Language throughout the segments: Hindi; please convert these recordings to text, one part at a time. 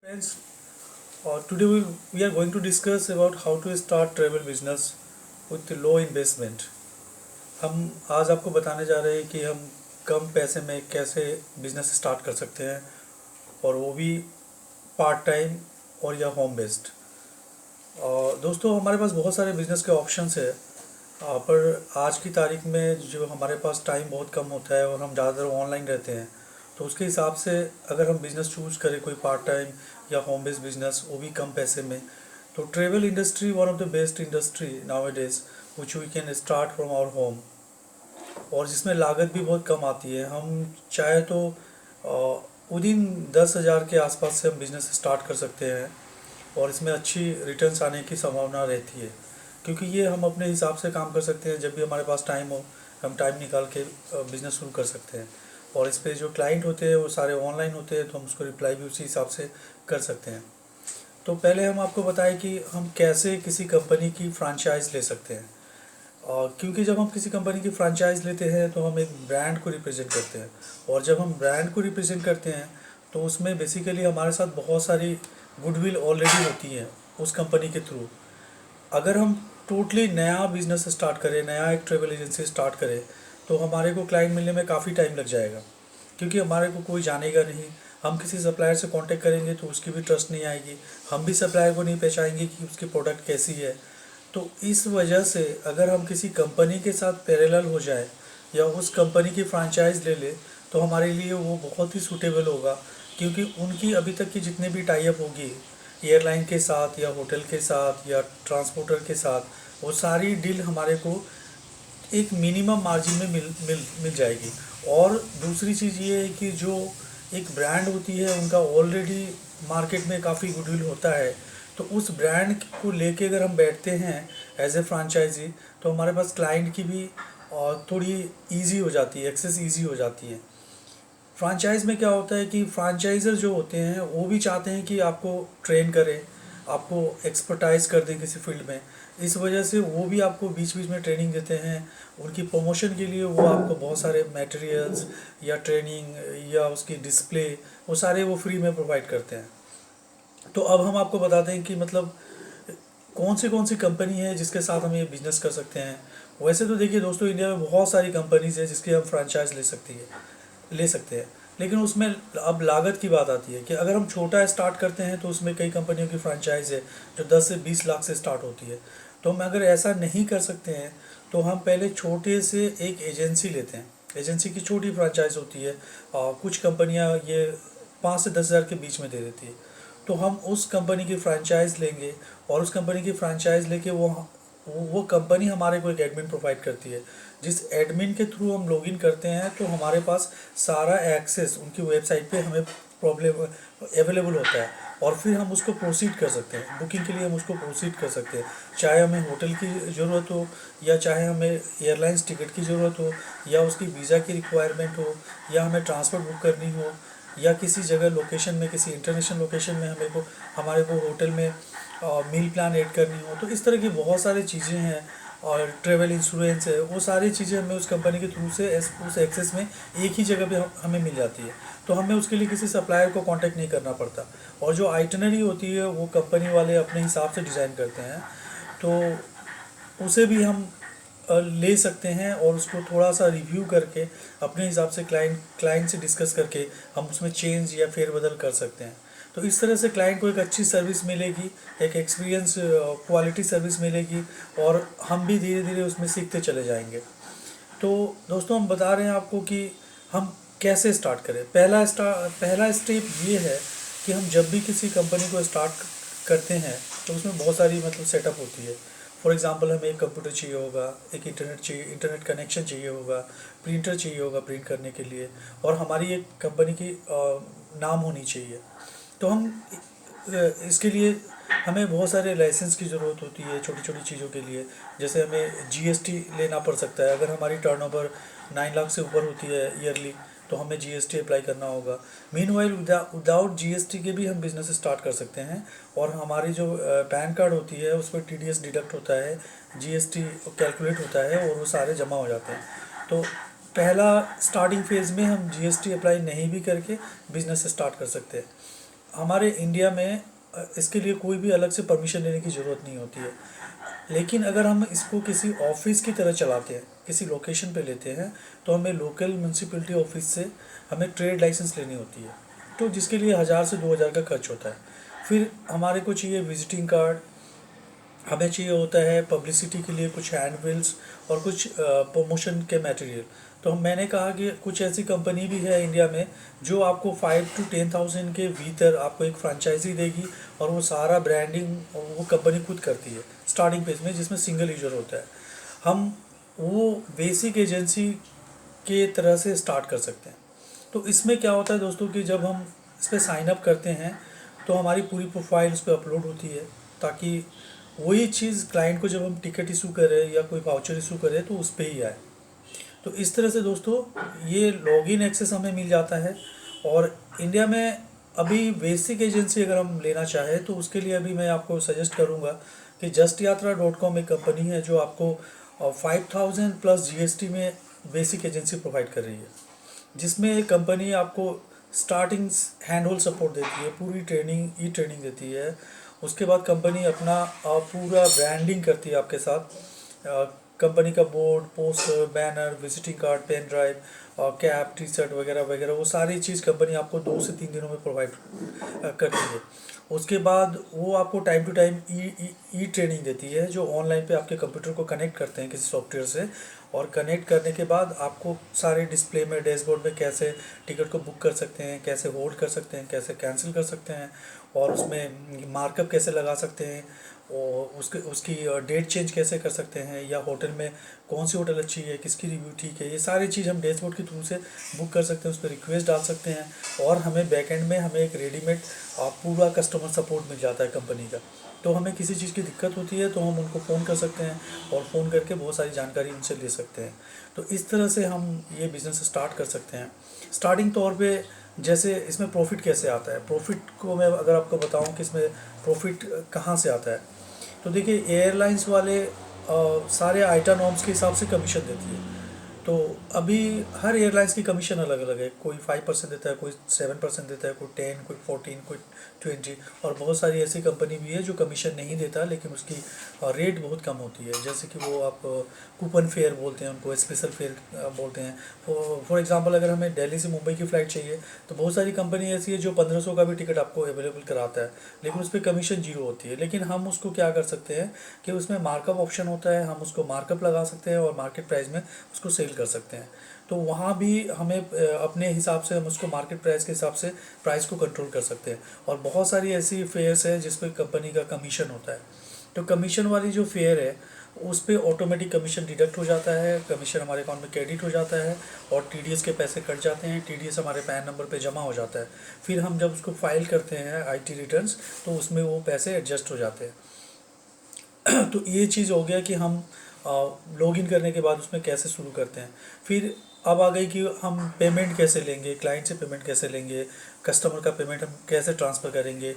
Friends, today we are going to discuss about how to start travel business with low investment. हम आज आपको बताने जा रहे हैं कि हम कम पैसे में कैसे बिजनेस स्टार्ट कर सकते हैं और वो भी पार्ट टाइम और या होम बेस्ड। और दोस्तों हमारे पास बहुत सारे बिजनेस के ऑप्शंस है, पर आज की तारीख में जो हमारे पास टाइम बहुत कम होता है और हम ज़्यादातर ऑनलाइन रहते हैं, तो उसके हिसाब से अगर हम बिज़नेस चूज़ करें कोई पार्ट टाइम या होम बेस्ड बिजनेस, वो भी कम पैसे में, तो travel industry one of the best industry now it is which we can start from our home, और जिसमें लागत भी बहुत कम आती है। हम चाहे तो विदिन 10,000 के आसपास से हम बिज़नेस स्टार्ट कर सकते हैं और इसमें अच्छी रिटर्न्स आने की संभावना रहती है, क्योंकि ये हम अपने हिसाब से काम कर सकते हैं। जब भी हमारे पास टाइम हो, हम टाइम निकाल के बिज़नेस शुरू कर सकते हैं, और इस पे जो क्लाइंट होते हैं वो सारे ऑनलाइन होते हैं, तो हम उसको रिप्लाई भी उसी हिसाब से कर सकते हैं। तो पहले हम आपको बताएं कि हम कैसे किसी कंपनी की फ्रेंचाइज ले सकते हैं। और क्योंकि जब हम किसी कंपनी की फ्रेंचाइज लेते हैं तो हम एक ब्रांड को रिप्रेजेंट करते हैं, और जब हम ब्रांड को रिप्रेजेंट करते हैं तो उसमें बेसिकली हमारे साथ बहुत सारी गुडविल ऑलरेडी होती है उस कंपनी के थ्रू। अगर हम टोटली नया बिजनेस स्टार्ट करें, नया एक ट्रेवल एजेंसी स्टार्ट करें, तो हमारे को क्लाइंट मिलने में काफ़ी टाइम लग जाएगा, क्योंकि हमारे को कोई जानेगा नहीं। हम किसी सप्लायर से कांटेक्ट करेंगे तो उसकी भी ट्रस्ट नहीं आएगी, हम भी सप्लायर को नहीं पहचानेंगे कि उसकी प्रोडक्ट कैसी है। तो इस वजह से अगर हम किसी कंपनी के साथ पैरेलल हो जाए या उस कंपनी की फ्रेंचाइज ले ले, तो हमारे लिए वो बहुत ही सूटेबल होगा, क्योंकि उनकी अभी तक की जितने भी टाई अप होगी एयरलाइन के साथ या होटल के साथ या ट्रांसपोर्टर के साथ, वो सारी डील हमारे को एक मिनिमम मार्जिन में मिल मिल मिल जाएगी। और दूसरी चीज़ ये है कि जो एक ब्रांड होती है उनका ऑलरेडी मार्केट में काफ़ी गुडविल होता है, तो उस ब्रांड को लेके अगर हम बैठते हैं एज ए फ्रेंचाइजी, तो हमारे पास क्लाइंट की भी थोड़ी इजी हो जाती है, एक्सेस इजी हो जाती है। फ्रेंचाइज में क्या होता है कि फ्रेंचाइजर जो होते हैं वो भी चाहते हैं कि आपको ट्रेन करें, आपको एक्सपर्टाइज कर दें किसी फील्ड में। इस वजह से वो भी आपको बीच बीच में ट्रेनिंग देते हैं। उनकी प्रमोशन के लिए वो आपको बहुत सारे मटेरियल्स या ट्रेनिंग या उसकी डिस्प्ले, वो सारे वो फ्री में प्रोवाइड करते हैं। तो अब हम आपको बताते हैं कि मतलब कौन सी कंपनी है जिसके साथ हम ये बिज़नेस कर सकते हैं। वैसे तो देखिए दोस्तों, इंडिया में बहुत सारी कंपनीज है जिसकी हम फ्रेंचाइज ले सकते हैं, लेकिन उसमें अब लागत की बात आती है कि अगर हम छोटा स्टार्ट करते हैं तो उसमें कई कंपनियों की फ्रेंचाइज है जो 10 से 20 लाख से स्टार्ट होती है। तो हम अगर ऐसा नहीं कर सकते हैं तो हम पहले छोटे से एक एजेंसी लेते हैं। एजेंसी की छोटी फ्रेंचाइज होती है, कुछ कंपनियां ये 5 से 10 हज़ार के बीच में दे देती है। तो हम उस कंपनी की फ्रेंचाइज लेंगे, और उस कंपनी की फ्रेंचाइज लेके वो कंपनी हमारे को एक एडमिन प्रोवाइड करती है। जिस एडमिन के थ्रू हम लॉगिन करते हैं तो हमारे पास सारा एक्सेस उनकी वेबसाइट पे हमें प्रॉब्लम अवेलेबल होता है, और फिर हम उसको प्रोसीड कर सकते हैं। बुकिंग के लिए हम उसको प्रोसीड कर सकते हैं, चाहे हमें होटल की ज़रूरत हो, या चाहे हमें एयरलाइंस टिकट की ज़रूरत हो, या उसकी वीज़ा की रिक्वायरमेंट हो, या हमें ट्रांसपोर्ट बुक करनी हो, या किसी जगह लोकेशन में, किसी इंटरनेशनल लोकेशन में हमारे को होटल में मील प्लान ऐड करनी हो। तो इस तरह की बहुत सारी चीज़ें हैं, और ट्रेवल इंश्योरेंस है, वो सारी चीज़ें हमें उस कंपनी के थ्रू से उस एक्सेस में एक ही जगह पे हमें मिल जाती है। तो हमें उसके लिए किसी सप्लायर को कांटेक्ट नहीं करना पड़ता, और जो आइटनरी होती है वो कंपनी वाले अपने हिसाब से डिज़ाइन करते हैं। तो उसे भी हम ले सकते हैं, और उसको थोड़ा सा रिव्यू करके अपने हिसाब से क्लाइंट से डिस्कस करके हम उसमें चेंज या फेरबदल कर सकते हैं। तो इस तरह से क्लाइंट को एक अच्छी सर्विस मिलेगी, एक एक्सपीरियंस क्वालिटी सर्विस मिलेगी, और हम भी धीरे धीरे उसमें सीखते चले जाएंगे। तो दोस्तों, हम बता रहे हैं आपको कि हम कैसे स्टार्ट करें। पहला स्टेप ये है कि हम जब भी किसी कंपनी को स्टार्ट करते हैं तो उसमें बहुत सारी मतलब सेटअप होती है। फॉर एग्जांपल हमें एक कंप्यूटर चाहिए होगा, एक इंटरनेट कनेक्शन चाहिए होगा, प्रिंटर चाहिए होगा प्रिंट करने के लिए, और हमारी एक कंपनी की नाम होनी चाहिए। तो हम इसके लिए हमें बहुत सारे लाइसेंस की ज़रूरत होती है छोटी छोटी चीज़ों के लिए। जैसे हमें जीएसटी लेना पड़ सकता है, अगर हमारी टर्नओवर 9 लाख से ऊपर होती है ईयरली, तो हमें जीएसटी अप्लाई करना होगा। मीनवाइल विदाउट जीएसटी के भी हम बिज़नेस स्टार्ट कर सकते हैं, और हमारी जो पैन कार्ड होती है उस पर टीडीएस डिडक्ट होता है, जीएसटी कैलकुलेट होता है, और वो सारे जमा हो जाते हैं। तो पहला स्टार्टिंग फेज़ में हम जीएसटी अप्लाई नहीं भी करके बिज़नेस स्टार्ट कर सकते हैं। हमारे इंडिया में इसके लिए कोई भी अलग से परमिशन लेने की ज़रूरत नहीं होती है। लेकिन अगर हम इसको किसी ऑफिस की तरह चलाते हैं, किसी लोकेशन पे लेते हैं, तो हमें लोकल म्यूनसिपैलिटी ऑफिस से हमें ट्रेड लाइसेंस लेनी होती है, तो जिसके लिए 1000 से 2000 का खर्च होता है। फिर हमारे को चाहिए विजिटिंग कार्ड, हमें चाहिए होता है पब्लिसिटी के लिए कुछ हैंडबिल्स और कुछ प्रमोशन के मटेरियल। तो मैंने कहा कि कुछ ऐसी कंपनी भी है इंडिया में जो आपको 5 to 10,000 के भीतर आपको एक फ्रेंचाइजी देगी, और वो सारा ब्रांडिंग वो कंपनी खुद करती है स्टार्टिंग पेज में, जिसमें सिंगल यूजर होता है। हम वो बेसिक एजेंसी के तरह से स्टार्ट कर सकते हैं। तो इसमें क्या होता है दोस्तों कि जब हम इस पर साइन अप करते हैं तो हमारी पूरी प्रोफाइल उस पर अपलोड होती है, ताकि वही चीज़ क्लाइंट को जब हम टिकट इशू करें या कोई वाउचर इशू करें तो उस पर ही आए। तो इस तरह से दोस्तों ये लॉगिन एक्सेस हमें मिल जाता है। और इंडिया में अभी बेसिक एजेंसी अगर हम लेना चाहें तो उसके लिए अभी मैं आपको सजेस्ट करूंगा कि justYatra.com एक कंपनी है जो आपको 5000 प्लस GST में बेसिक एजेंसी प्रोवाइड कर रही है, जिसमें कंपनी आपको स्टार्टिंग हैंड होल्ड सपोर्ट देती है, पूरी ट्रेनिंग ट्रेनिंग देती है। उसके बाद कंपनी अपना पूरा ब्रांडिंग करती है आपके साथ। कंपनी का board, poster, banner, visiting card, pen drive और कैप, टी शर्ट वगैरह वगैरह, वो सारी चीज़ कंपनी आपको 2 से 3 दिनों में प्रोवाइड करती है। उसके बाद वो आपको time to time e training देती है, जो ऑनलाइन पे आपके कंप्यूटर को कनेक्ट करते हैं किसी सॉफ्टवेयर से, और कनेक्ट करने के बाद आपको सारे डिस्प्ले में, डैशबोर्ड में कैसे टिकट को बुक कर सकते हैं, कैसे होल्ड कर सकते हैं, कैसे कैंसिल कर सकते हैं, और उसमें मार्कअप कैसे लगा सकते हैं, और उसकी डेट चेंज कैसे कर सकते हैं, या होटल में कौन सी होटल अच्छी है, किसकी रिव्यू ठीक है, ये सारी चीज़ हम डैशबोर्ड के थ्रू से बुक कर सकते हैं, उस पर रिक्वेस्ट डाल सकते हैं। और हमें बैकएंड में हमें एक रेडीमेड पूरा कस्टमर सपोर्ट मिल जाता है कंपनी का। तो हमें किसी चीज़ की दिक्कत होती है तो हम उनको फ़ोन कर सकते हैं और फ़ोन करके बहुत सारी जानकारी उनसे ले सकते हैं। तो इस तरह से हम ये बिज़नेस स्टार्ट कर सकते हैं। स्टार्टिंग तौर पे जैसे इसमें प्रॉफिट कैसे आता है, प्रॉफिट को मैं अगर आपको बताऊं कि इसमें प्रॉफिट कहाँ से आता है, तो देखिए एयरलाइंस वाले सारे आइटा नॉर्म्स के हिसाब से कमीशन देती है। तो अभी हर एयरलाइंस की कमीशन अलग अलग है, कोई 5% देता है, कोई 7% देता है, कोई 10, कोई 14, कोई 20, और बहुत सारी ऐसी कंपनी भी है जो कमीशन नहीं देता लेकिन उसकी रेट बहुत कम होती है। जैसे कि वो आप कूपन फेयर बोलते हैं उनको, स्पेशल फेयर बोलते हैं। फॉर एग्जांपल अगर हमें दिल्ली से मुंबई की फ़्लाइट चाहिए तो बहुत सारी कंपनी ऐसी है जो 1500 का भी टिकट आपको अवेलेबल कराता है, लेकिन उस पर कमीशन जीरो होती है। लेकिन हम उसको क्या कर सकते हैं कि उसमें मार्कअप ऑप्शन होता है, हम उसको मार्कअप लगा सकते हैं और मार्केट प्राइस में उसको सेल कर सकते हैं। तो वहाँ भी हमें अपने हिसाब से हम उसको मार्केट प्राइस के हिसाब से प्राइस को कंट्रोल कर सकते हैं। और बहुत सारी ऐसी फेयर्स है जिस पर कंपनी का कमीशन होता है। तो कमीशन वाली जो फेयर है उस पर ऑटोमेटिक कमीशन डिडक्ट हो जाता है, कमीशन हमारे अकाउंट में क्रेडिट हो जाता है, और TDS के पैसे कट जाते हैं। TDS हमारे पैन नंबर पे जमा हो जाता है। फिर हम जब उसको फाइल करते हैं IT रिटर्न्स, तो उसमें वो पैसे एडजस्ट हो जाते हैं। तो ये चीज़ हो गया कि हम लॉगिन करने के बाद उसमें कैसे शुरू करते हैं। फिर अब आ गई कि हम पेमेंट कैसे लेंगे, क्लाइंट से पेमेंट कैसे लेंगे, कस्टमर का पेमेंट हम कैसे ट्रांसफ़र करेंगे।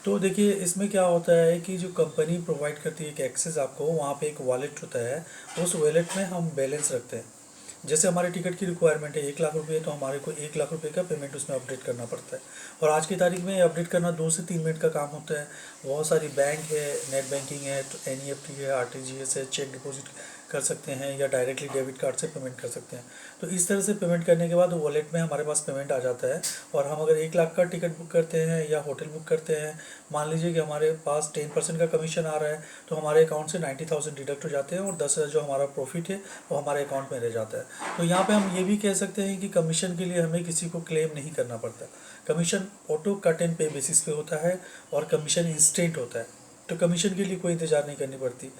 तो देखिए इसमें क्या होता है कि जो कंपनी प्रोवाइड करती है एक एक्सेस आपको, वहाँ पे एक वॉलेट होता है, उस वॉलेट में हम बैलेंस रखते हैं। जैसे हमारे टिकट की रिक्वायरमेंट है 1 लाख रुपये, तो हमारे को 1 लाख रुपये का पेमेंट उसमें अपडेट करना पड़ता है। और आज की तारीख में अपडेट करना 2 से 3 मिनट का काम होता है। बहुत सारी बैंक है, नेट बैंकिंग है, तो NEFT है, RTGS है, चेक डिपॉजिट कर सकते हैं, या डायरेक्टली डेबिट कार्ड से पेमेंट कर सकते हैं। तो इस तरह से पेमेंट करने के बाद वॉलेट में हमारे पास पेमेंट आ जाता है। और हम अगर 1 लाख का टिकट बुक करते हैं या होटल बुक करते हैं, मान लीजिए कि हमारे पास 10% का कमीशन आ रहा है, तो हमारे अकाउंट से 90,000 डिडक्ट हो जाते हैं और 10,000 जो हमारा प्रॉफिट है वो हमारे अकाउंट में रह जाता है। तो यहाँ पे हम ये भी कह सकते हैं कि कमीशन के लिए हमें किसी को क्लेम नहीं करना पड़ता। कमीशन ऑटो कट एंड पे बेसिस पे होता है और कमीशन इंस्टेंट होता है, तो कमीशन के लिए कोई इंतज़ार नहीं करनी पड़ती।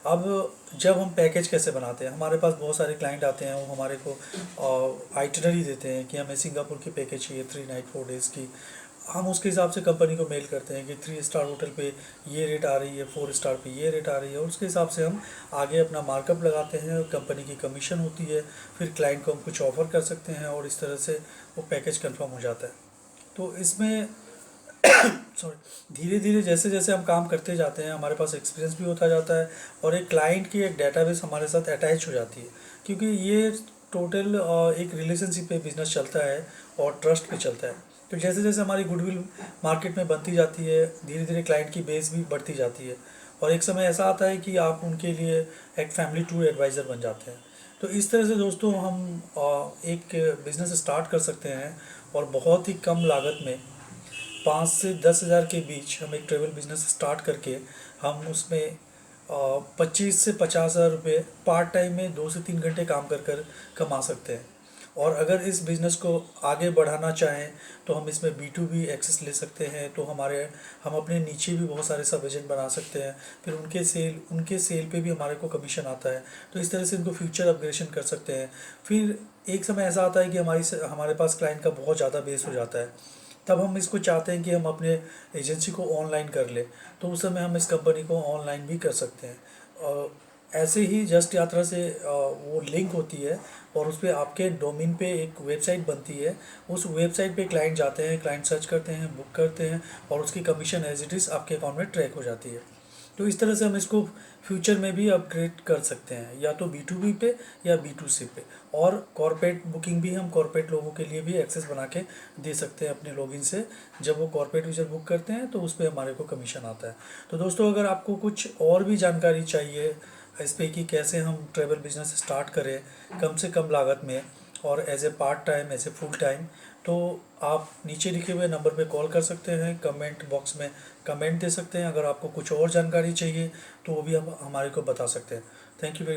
अब जब हम पैकेज कैसे बनाते हैं, हमारे पास बहुत सारे क्लाइंट आते हैं, वो हमारे को आइटनरी देते हैं कि हमें सिंगापुर की पैकेज चाहिए 3 नाइट 4 डेज़ की। हम उसके हिसाब से कंपनी को मेल करते हैं कि 3 स्टार होटल पे ये रेट आ रही है, 4 स्टार पे ये रेट आ रही है, और उसके हिसाब से हम आगे अपना मार्कअप लगाते हैं। कंपनी की कमीशन होती है, फिर क्लाइंट को हम कुछ ऑफ़र कर सकते हैं, और इस तरह से वो पैकेज कंफर्म हो जाता है। तो इसमें सॉरी, धीरे धीरे जैसे जैसे हम काम करते जाते हैं हमारे पास एक्सपीरियंस भी होता जाता है, और एक क्लाइंट की एक डेटाबेस हमारे साथ अटैच हो जाती है, क्योंकि ये टोटल एक रिलेशनशिप पे बिजनेस चलता है और ट्रस्ट पे चलता है। तो जैसे जैसे हमारी गुडविल मार्केट में बनती जाती है, धीरे धीरे क्लाइंट की बेस भी बढ़ती जाती है, और एक समय ऐसा आता है कि आप उनके लिए एक फैमिली टूर एडवाइज़र बन जाते हैं। तो इस तरह से दोस्तों हम एक बिज़नेस स्टार्ट कर सकते हैं, और बहुत ही कम लागत में 5 से 10 हज़ार के बीच हम एक ट्रेवल बिज़नेस स्टार्ट करके हम उसमें 25 से 50 हज़ार रुपये पार्ट टाइम में 2 से 3 घंटे काम कर कर कमा सकते हैं। और अगर इस बिज़नेस को आगे बढ़ाना चाहें तो हम इसमें B2B एक्सेस ले सकते हैं, तो हम अपने नीचे भी बहुत सारे सब एजेंट बना सकते हैं, फिर उनके सेल पे भी हमारे को कमीशन आता है। तो इस तरह से इनको फ्यूचर अपग्रेडेशन कर सकते हैं। फिर एक समय ऐसा आता है कि हमारे पास क्लाइंट का बहुत ज़्यादा बेस हो जाता है, तब हम इसको चाहते हैं कि हम अपने एजेंसी को ऑनलाइन कर ले, तो उस समय हम इस कंपनी को ऑनलाइन भी कर सकते हैं। ऐसे ही जस्ट यात्रा से वो लिंक होती है, और उस पर आपके डोमेन पे एक वेबसाइट बनती है। उस वेबसाइट पे क्लाइंट जाते हैं, क्लाइंट सर्च करते हैं, बुक करते हैं, और उसकी कमीशन एज इट इज़ आपके अकाउंट में ट्रैक हो जाती है। तो इस तरह से हम इसको फ्यूचर में भी अपग्रेड कर सकते हैं, या तो B2B पे या B2C पे। और कॉर्पोरेट बुकिंग भी हम कॉर्पोरेट लोगों के लिए भी एक्सेस बना के दे सकते हैं अपने लॉगिन से। जब वो कॉर्पोरेट यूजर बुक करते हैं तो उस पर हमारे को कमीशन आता है। तो दोस्तों, अगर आपको कुछ और भी जानकारी चाहिए इस पे कि कैसे हम ट्रैवल बिजनेस स्टार्ट करें कम से कम लागत में, और as a part time, as a full time, तो आप नीचे लिखे हुए नंबर पे कॉल कर सकते हैं, कमेंट बॉक्स में कमेंट दे सकते हैं। अगर आपको कुछ और जानकारी चाहिए तो वो भी हम हमारे को बता सकते हैं। Thank you very much.